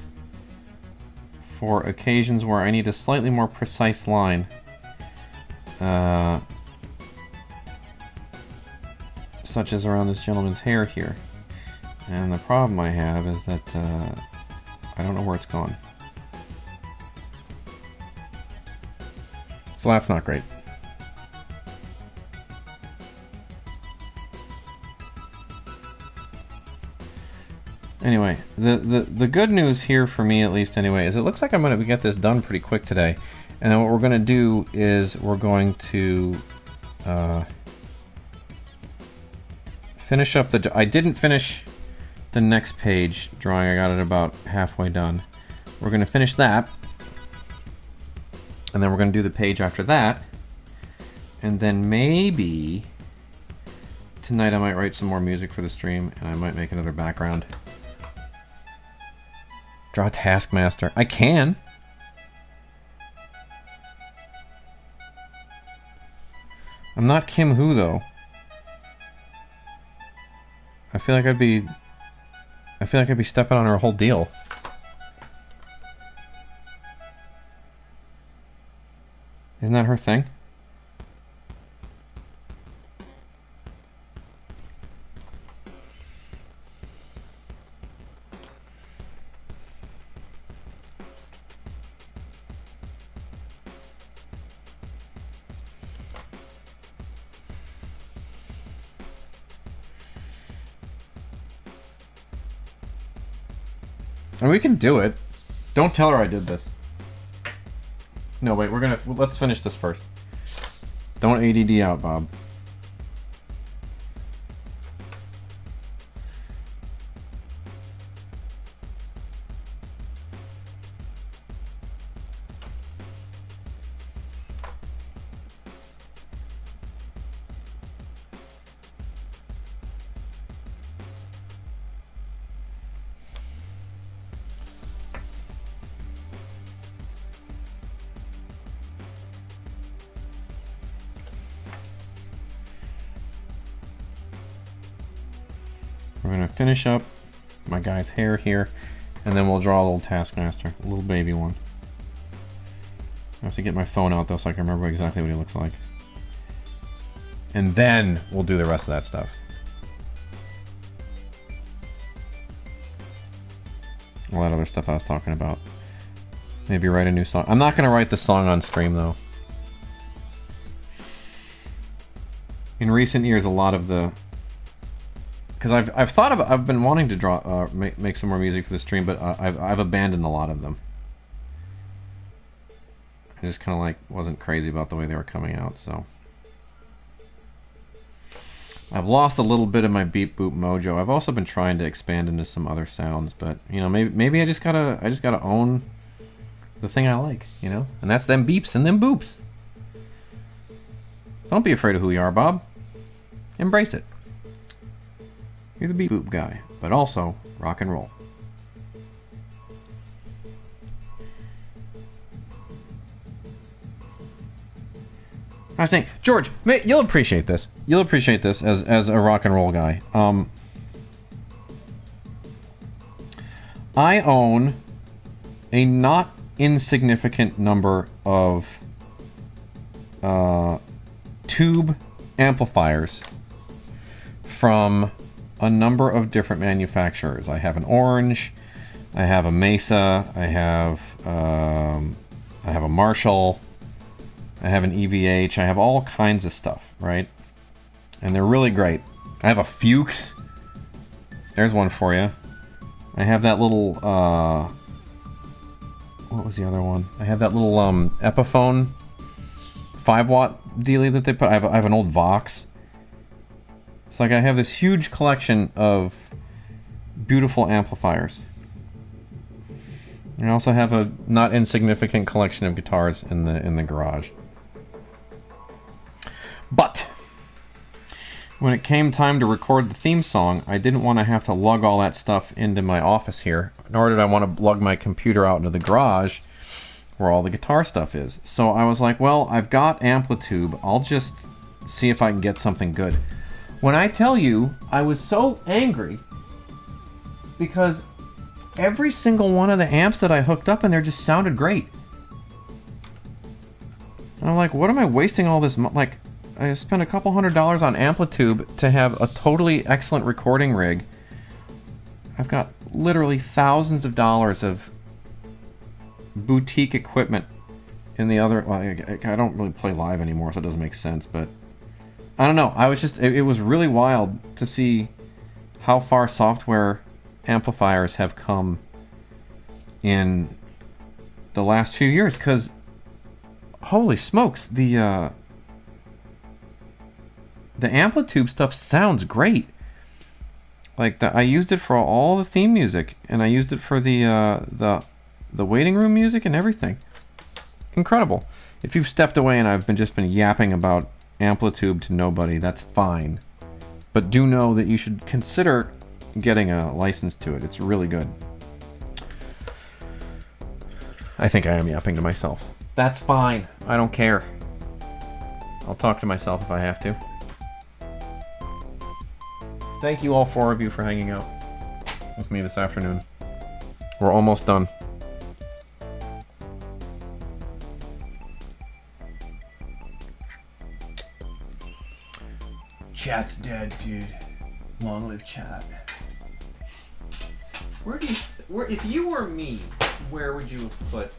for occasions where I need a slightly more precise line. Such as around this gentleman's hair here. And the problem I have is that I don't know where it's gone. So that's not great. Anyway, the good news here for me, at least anyway, is it looks like I'm going to get this done pretty quick today. And then what we're going to do is we're going to finish up the... I didn't finish the next page drawing. I got it about halfway done. We're going to finish that. And then we're going to do the page after that. And then maybe tonight I might write some more music for the stream, and I might make another background. Draw Taskmaster. I can. I'm not Kim Hu, though. I feel like I'd be stepping on her whole deal. Isn't that her thing? And we can do it. Don't tell her I did this. No, wait, let's finish this first. Don't ADD out, Bob. We're gonna finish up my guy's hair here, and then we'll draw a little Taskmaster, a little baby one. I have to get my phone out though so I can remember exactly what he looks like. And then we'll do the rest of that stuff. All that other stuff I was talking about. Maybe write a new song. I'm not gonna write the song on stream though. In recent years, a lot of the... Because I've been wanting to draw, make some more music for the stream, but I've abandoned a lot of them. I just kind of like wasn't crazy about the way they were coming out, so I've lost a little bit of my beep boop mojo. I've also been trying to expand into some other sounds, but you know, maybe I just gotta own the thing I like, you know, and that's them beeps and them boops. Don't be afraid of who you are, Bob. Embrace it. You're the beep boop guy, but also rock and roll. I think, George, you'll appreciate this. You'll appreciate this as a rock and roll guy. I own a not insignificant number of tube amplifiers from a number of different manufacturers. I have an Orange, I have a Mesa, I have a Marshall, I have an EVH, I have all kinds of stuff, right? And they're really great. I have a Fuchs. There's one for you. I have that little, what was the other one? I have that little Epiphone 5-watt dealie that they put. I have an old Vox. It's like I have this huge collection of beautiful amplifiers. I also have a not insignificant collection of guitars in the garage. But when it came time to record the theme song, I didn't want to have to lug all that stuff into my office here, nor did I want to lug my computer out into the garage where all the guitar stuff is. So I was like, well, I've got Amplitube. I'll just see if I can get something good. When I tell you, I was so angry because every single one of the amps that I hooked up in there just sounded great. And I'm like, what am I wasting all this like, I spent a couple $100s on Amplitube to have a totally excellent recording rig. I've got literally thousands of dollars of boutique equipment in the other... Well, I don't really play live anymore, so it doesn't make sense, but... I don't know. I was just... It was really wild to see how far software amplifiers have come in the last few years, because... Holy smokes, the Amplitube stuff sounds great. Like, I used it for all the theme music, and I used it for the waiting room music and everything. Incredible. If you've stepped away and I've just been yapping about Amplitube to nobody, that's fine. But do know that you should consider getting a license to it. It's really good. I think I am yapping to myself. That's fine. I don't care. I'll talk to myself if I have to. Thank you all 4 of you for hanging out with me this afternoon. We're almost done. Chat's dead, dude. Long live chat. If you were me, where would you have put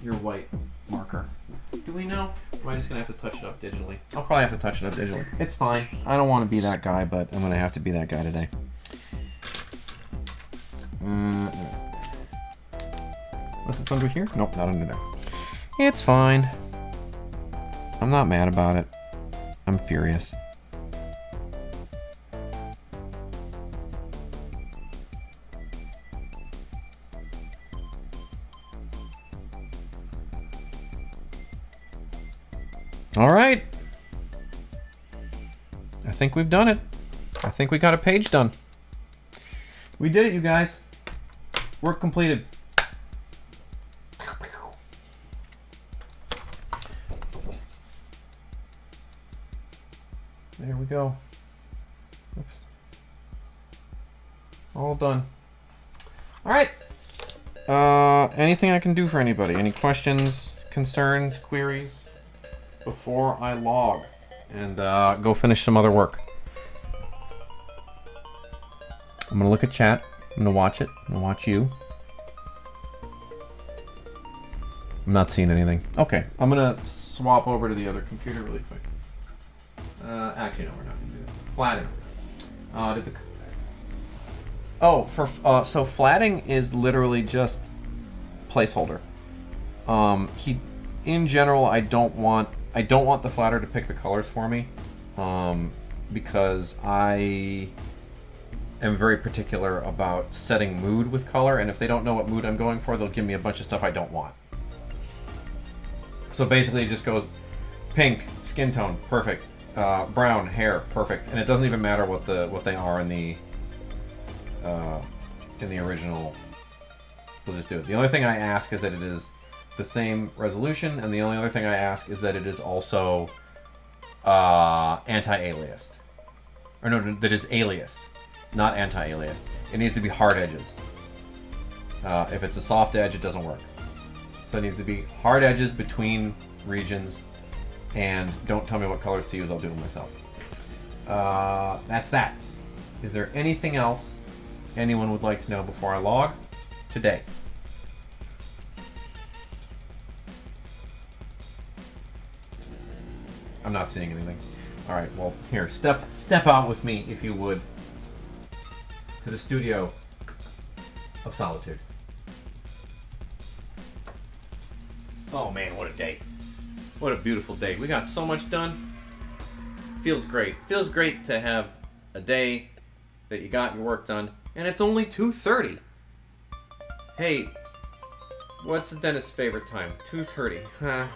your white marker? Do we know? Or am I just gonna have to touch it up digitally? I'll probably have to touch it up digitally. It's fine. I don't want to be that guy, but I'm gonna have to be that guy today. Was it under here? Nope, not under there. It's fine. I'm not mad about it. I'm furious. All right. I think we've done it. I think we got a page done. We did it, you guys. Work completed. There we go. Oops. All done. All right. Anything I can do for anybody? Any questions, concerns, queries before I log and go finish some other work? I'm gonna look at chat. I'm gonna watch it. I'm gonna watch you. I'm not seeing anything. Okay, I'm gonna swap over to the other computer really quick. Actually, no, we're not gonna do that. Flatting. So flatting is literally just placeholder. In general, I don't want the flatter to pick the colors for me, because I am very particular about setting mood with color, and if they don't know what mood I'm going for, they'll give me a bunch of stuff I don't want. So basically, it just goes pink, skin tone, perfect. Brown hair, perfect, and it doesn't even matter what they are in the original. We'll just do it. The only thing I ask is that it is the same resolution, and the only other thing I ask is that it is also anti-aliased, or no, that is aliased, not anti-aliased. It needs to be hard edges. If it's a soft edge, it doesn't work. So it needs to be hard edges between regions. And don't tell me what colors to use, I'll do them myself. That's that. Is there anything else anyone would like to know before I log today? I'm not seeing anything. All right, well, here, step out with me, if you would, to the studio of solitude. Oh man, what a day. What a beautiful day. We got so much done. Feels great. Feels great to have a day that you got your work done. And it's only 2:30. Hey, what's the dentist's favorite time? 2:30. Huh.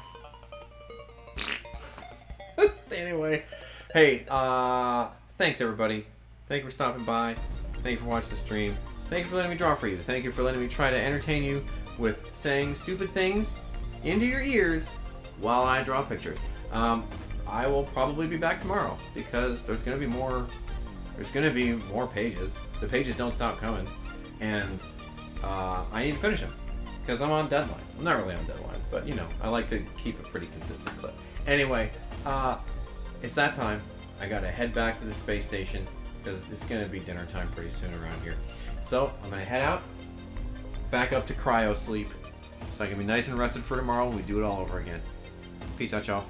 Anyway. Hey, thanks everybody. Thank you for stopping by. Thank you for watching the stream. Thank you for letting me draw for you. Thank you for letting me try to entertain you with saying stupid things into your ears while I draw pictures. I will probably be back tomorrow because there's gonna be more pages. The pages don't stop coming, and I need to finish them because I'm on deadlines. I'm not really on deadlines, but you know, I like to keep a pretty consistent clip. Anyway, it's that time. I gotta head back to the space station because it's gonna be dinner time pretty soon around here. So I'm gonna head out, back up to cryo sleep, so I can be nice and rested for tomorrow when we do it all over again. Peace out, y'all.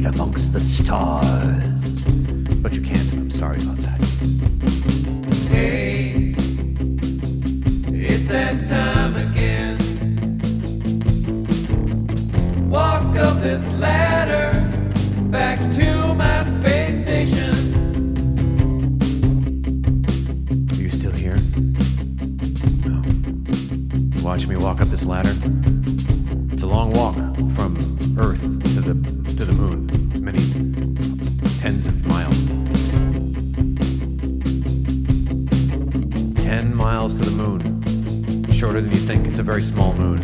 Amongst the stars. But you can't, and I'm sorry about that. Hey, it's that time again. Walk up this ladder back to my space station. up this ladder. It's a long walk from Earth to the moon. Many tens of miles. 10 miles to the moon. Shorter than you think. It's a very small moon.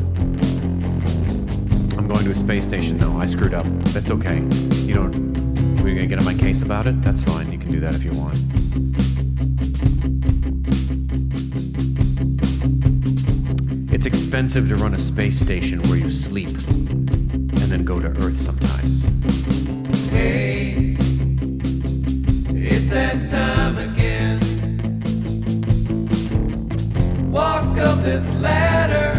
I'm going to a space station though. I screwed up. That's okay. We're gonna get on my case about it? That's fine. You can do that if you want. It's expensive to run a space station where you sleep and then go to Earth sometimes. Hey, it's that time again. Walk up this ladder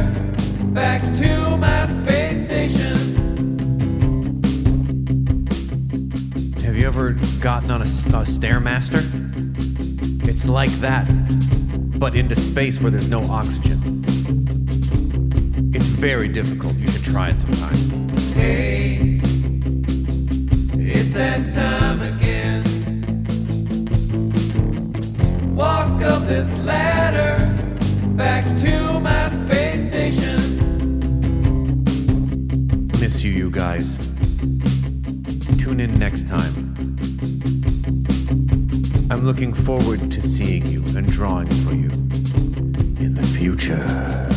back to my space station. Have you ever gotten on a Stairmaster? It's like that, but into space where there's no oxygen. It's very difficult. You should try it sometime. Hey, it's that time again. Walk up this ladder back to my space station. Miss you guys. Tune in next time. I'm looking forward to seeing you and drawing for you in the future.